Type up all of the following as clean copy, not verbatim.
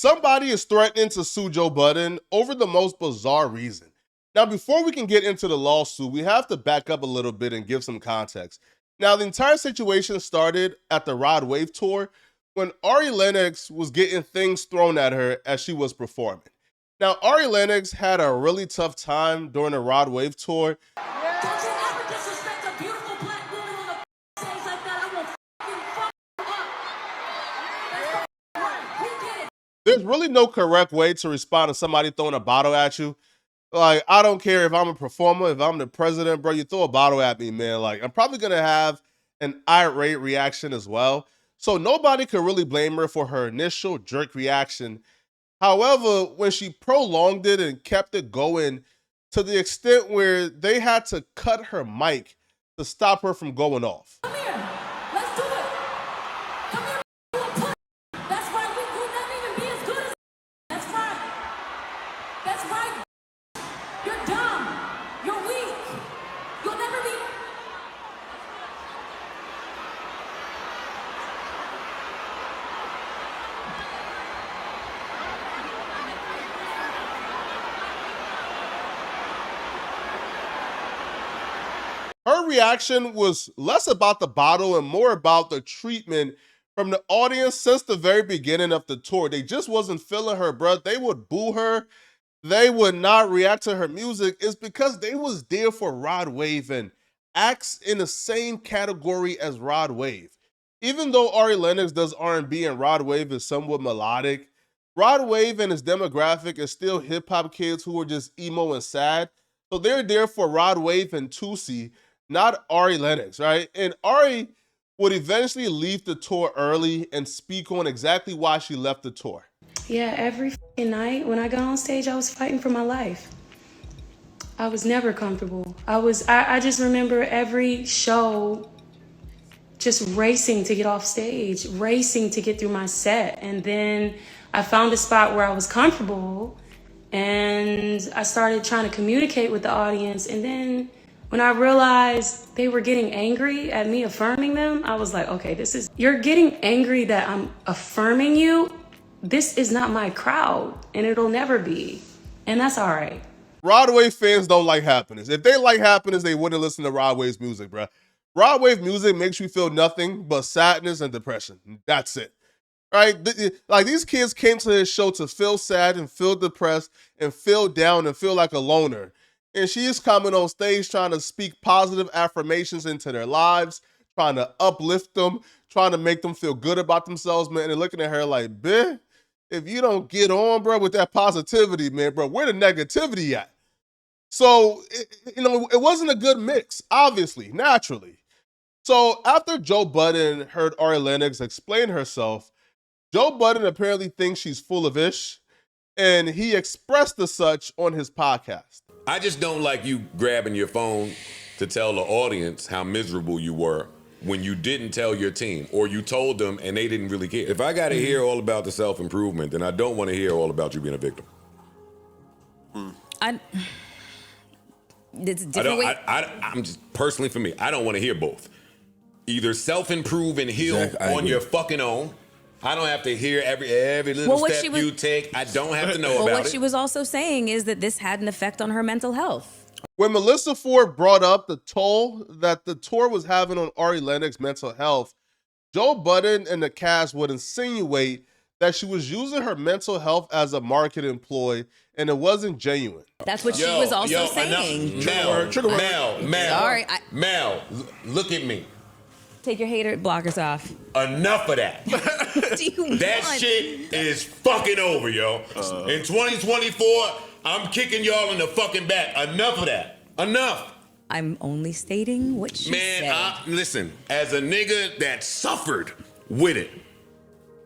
somebody is threatening to sue Joe Budden over the most bizarre reason. Now, before we can get into the lawsuit, we have to back up a little bit and give some context. Now, the entire situation started at the Rod Wave tour when Ari Lennox was getting things thrown at her as she was performing. Now, Ari Lennox had a really tough time during the Rod Wave tour. Don't you ever disrespect a beautiful black woman on the stage like that. I will fuck you up. That's right. We get it. There's really no correct way to respond to somebody throwing a bottle at you. Like, I don't care if I'm a performer, if I'm the president, bro, you throw a bottle at me, man. Like, I'm probably going to have an irate reaction as well. So nobody could really blame her for her initial jerk reaction. However, when she prolonged it and kept it going to the extent where they had to cut her mic to stop her from going off. Come here. Let's do it. Come here. You a pussy. That's right. You'll never even be as good as. That's right. That's right. You're dumb. You're weak. You'll never be. Her reaction was less about the bottle and more about the treatment from the audience since the very beginning of the tour. They just wasn't feeling her, bro. They would boo her. They would not react to her music. It's because they was there for Rod Wave and acts in the same category as Rod Wave. Even though Ari Lennox does R&B and Rod Wave is somewhat melodic, Rod Wave and his demographic is still hip-hop kids who are just emo and sad. So they're there for Rod Wave and Tootsie, not Ari Lennox, right? And Ari would eventually leave the tour early and speak on exactly why she left the tour. Yeah, every fucking night when I got on stage, I was fighting for my life. I was never comfortable. I just remember every show just racing to get off stage, racing to get through my set. And then I found a spot where I was comfortable and I started trying to communicate with the audience. And then when I realized they were getting angry at me affirming them, I was like, okay, you're getting angry that I'm affirming you. This is not my crowd, and it'll never be. And that's all right. Rod Wave fans don't like happiness. If they like happiness, they wouldn't listen to Rod Wave's music, bro. Rod Wave music makes you feel nothing but sadness and depression. That's it. Right? Like, these kids came to his show to feel sad and feel depressed and feel down and feel like a loner. And she is coming on stage trying to speak positive affirmations into their lives, trying to uplift them, trying to make them feel good about themselves, man. And they're looking at her like, bitch, if you don't get on, bro, with that positivity, man, bro, where the negativity at? So, it wasn't a good mix, obviously, naturally. So after Joe Budden heard Ari Lennox explain herself, Joe Budden apparently thinks she's full of ish, and he expressed as such on his podcast. I just don't like you grabbing your phone to tell the audience how miserable you were when you didn't tell your team, or you told them and they didn't really care. If I got to hear all about the self-improvement, then I don't want to hear all about you being a victim. It's a different way. I'm just, personally for me, I don't want to hear both. Either self-improve and heal on your fucking own. I don't have to hear every little step you take. I don't have to know about it. What she was also saying is that this had an effect on her mental health. When Melissa Ford brought up the toll that the tour was having on Ari Lennox's mental health, Joe Budden and the cast would insinuate that she was using her mental health as a marketing ploy and it wasn't genuine. That's what she was also saying. Mel, look at me. Take your hater blockers off. Enough of that. That shit is fucking over, yo. In 2024, I'm kicking y'all in the fucking back. Enough of that. Enough. I'm only stating what she said. Listen, as a nigga that suffered with it,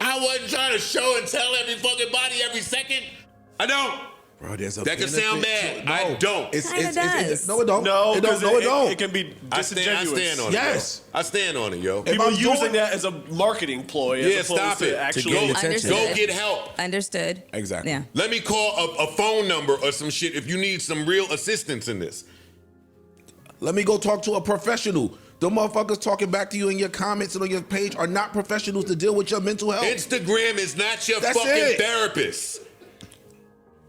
I wasn't trying to show and tell every fucking body every second. I don't. Bro, there's a that can sound bad. No, I don't. No, it don't. No, it don't. It can be disingenuous. I stand on it. Yes. I stand on it, yo. People using that as a marketing ploy as opposed to actually go get help. Understood. Exactly. Yeah. Let me call a phone number or some shit if you need some real assistance in this. Let me go talk to a professional. The motherfuckers talking back to you in your comments and on your page are not professionals to deal with your mental health. Instagram is not your That's fucking it. therapist.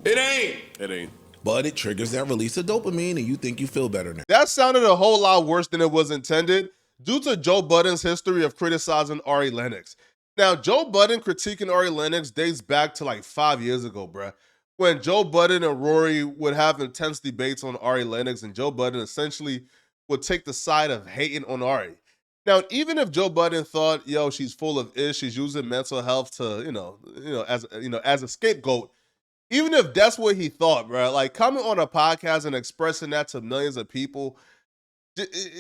It ain't. It ain't. But it triggers that release of dopamine and you think you feel better now. That sounded a whole lot worse than it was intended due to Joe Budden's history of criticizing Ari Lennox. Now, Joe Budden critiquing Ari Lennox dates back to like 5 years ago, bruh, when Joe Budden and Rory would have intense debates on Ari Lennox, and Joe Budden essentially would take the side of hating on Ari. Now, even if Joe Budden thought, yo, she's full of ish, she's using mental health to, as a scapegoat, even if that's what he thought, bro, like coming on a podcast and expressing that to millions of people,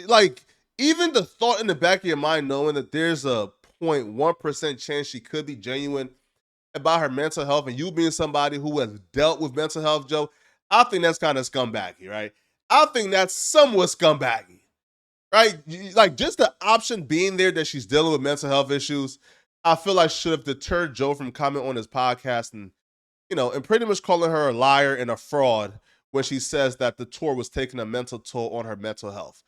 like even the thought in the back of your mind knowing that there's a 0.1% chance she could be genuine about her mental health, and you being somebody who has dealt with mental health, Joe, I think that's kind of scumbaggy, right? I think that's somewhat scumbaggy, right? Like just the option being there that she's dealing with mental health issues, I feel like should have deterred Joe from coming on his podcast and pretty much calling her a liar and a fraud when she says that the tour was taking a mental toll on her mental health.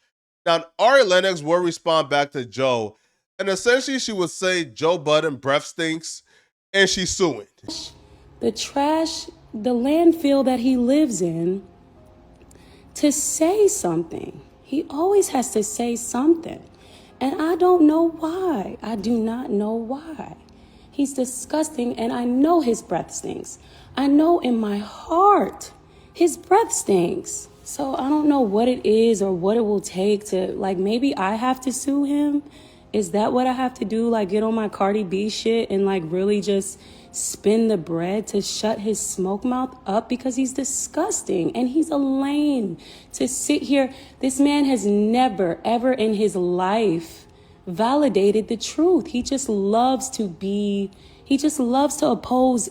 Now, Ari Lennox will respond back to Joe, and essentially she would say Joe Budden breath stinks, and she's suing. The trash, the landfill that he lives in, to say something. He always has to say something. And I don't know why. I do not know why. He's disgusting, and I know his breath stinks. I know in my heart his breath stinks. So I don't know what it is or what it will take to, like, maybe I have to sue him. Is that what I have to do? Like, get on my Cardi B shit and, like, really just spin the bread to shut his smoke mouth up because he's disgusting and he's a lame. To sit here, this man has never, ever in his life validated the truth. He just loves to oppose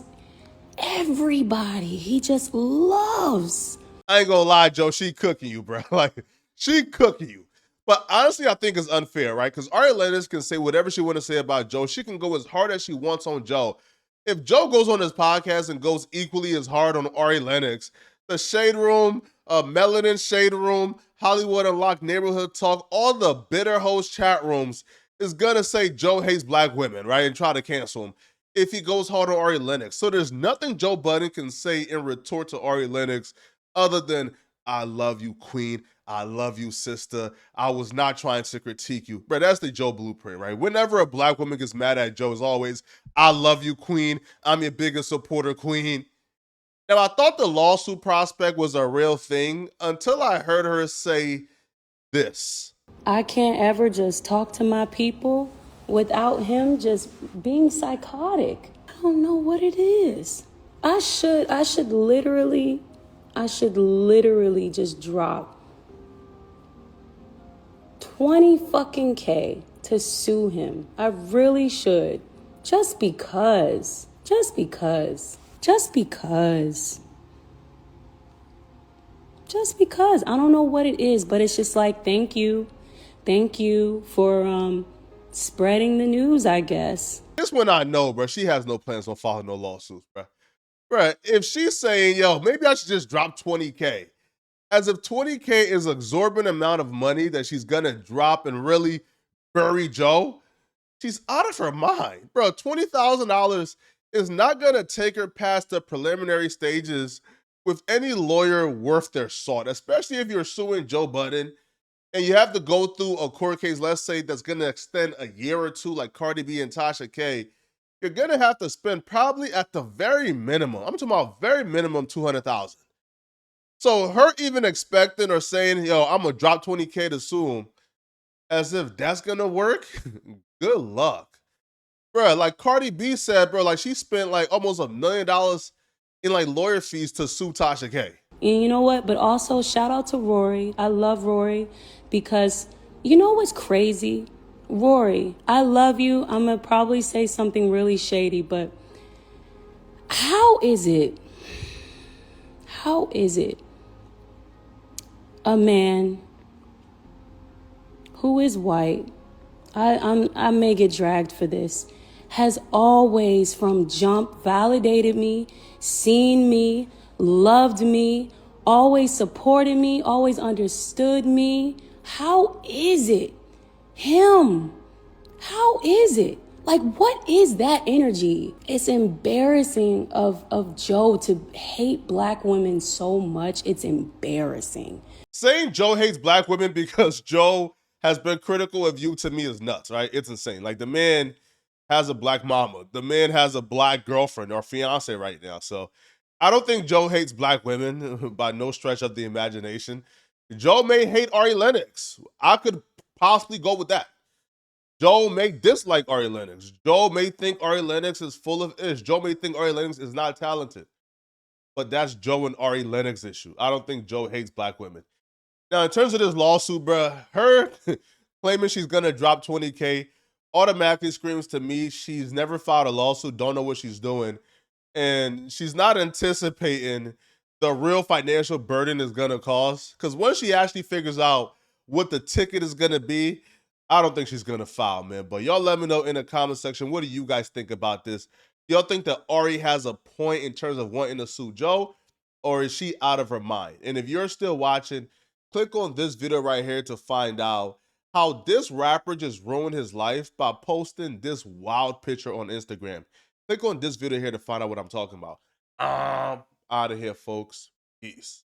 everybody. He just loves. I ain't gonna lie, Joe, she cooking you, bro. Like, she cooking you. But honestly, I think it's unfair, right? Because Ari Lennox can say whatever she want to say about Joe. She can go as hard as she wants on Joe. If Joe goes on his podcast and goes equally as hard on Ari Lennox, the Shade Room, Melanin Shade Room, Hollywood Unlocked Neighborhood Talk, all the bitter host chat rooms is gonna say Joe hates black women, right? And try to cancel him if he goes hard on Ari Lennox. So there's nothing Joe Budden can say in retort to Ari Lennox other than, I love you, queen. I love you, sister. I was not trying to critique you. Bro, that's the Joe blueprint, right? Whenever a black woman gets mad at Joe, it's always, I love you, queen. I'm your biggest supporter, queen. Now, I thought the lawsuit prospect was a real thing until I heard her say this. I can't ever just talk to my people without him just being psychotic. I don't know what it is. I should literally just drop 20 fucking K to sue him. I really should. Just because. I don't know what it is, but it's just like, thank you for spreading the news, I guess. This one I know, bro. She has no plans on filing no lawsuits, bro. Bro, if she's saying, yo, maybe I should just drop 20K, as if 20K is an exorbitant amount of money that she's gonna drop and really bury Joe, she's out of her mind. Bro, $20,000 is not gonna take her past the preliminary stages with any lawyer worth their salt, especially if you're suing Joe Budden and you have to go through a court case, let's say, that's gonna extend a year or two, like Cardi B and Tasha K. You're gonna have to spend probably at the very minimum, I'm talking about very minimum, $200,000. So her even expecting or saying, yo, I'm gonna drop 20K to sue him, as if that's gonna work, good luck. Bro, like Cardi B said, bro, like she spent like almost $1 million in like lawyer fees to sue Tasha K. And you know what? But also shout out to Rory. I love Rory because you know what's crazy? Rory, I love you. I'm going to probably say something really shady, but how is it a man who is white, I may get dragged for this, has always from jump validated me, seen me, loved me, always supported me, always understood me? How is it him. How is it? Like, what is that energy? It's embarrassing of Joe to hate black women so much. It's embarrassing. Saying Joe hates black women because Joe has been critical of you, to me, is nuts, right? It's insane. Like, the man has a black mama. The man has a black girlfriend or fiance right now. So I don't think Joe hates black women by no stretch of the imagination. Joe may hate Ari Lennox. I could possibly go with that. Joe may dislike Ari Lennox. Joe may think Ari Lennox is full of ish. Joe may think Ari Lennox is not talented. But that's Joe and Ari Lennox issue. I don't think Joe hates black women. Now, in terms of this lawsuit, bruh, her claiming she's gonna drop 20K automatically screams to me she's never filed a lawsuit, don't know what she's doing, and she's not anticipating the real financial burden is gonna cause. Because once she actually figures out what the ticket is gonna be, I don't think she's gonna file, man. But y'all let me know in the comment section, what do you guys think about this? Y'all think that Ari has a point in terms of wanting to sue Joe, or is she out of her mind? And if you're still watching, click on this video right here to find out how this rapper just ruined his life by posting this wild picture on Instagram. Click on this video here to find out what I'm talking about. Out of here, folks. Peace.